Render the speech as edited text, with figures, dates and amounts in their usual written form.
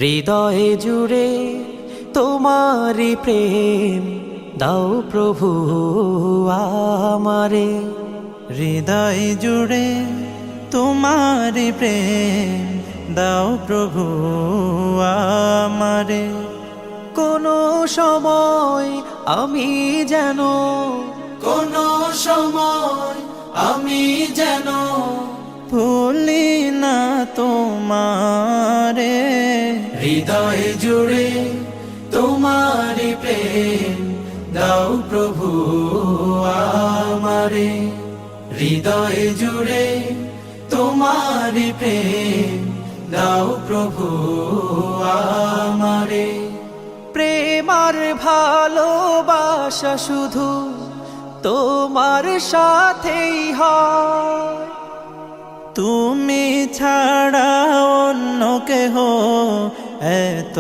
হৃদয়ে জুড়ে তোমারি প্রেম দাও প্রভু আমারে। হৃদয় জুড়ে তোমারি প্রেম দাও প্রভু আমারে। কোনো সময় আমি যেন ভুলি না তোমারে। হৃদয় জুড়ে তোমারি প্রেম দাও প্রভু আমারে। হৃদয় জুড়ে তোমারি প্রেম দাও প্রভু আমারে। প্রেম আর ভালোবাসা শুধু তোমার সাথেই হয়, তুমি ছাড়া অন্য কেহ এত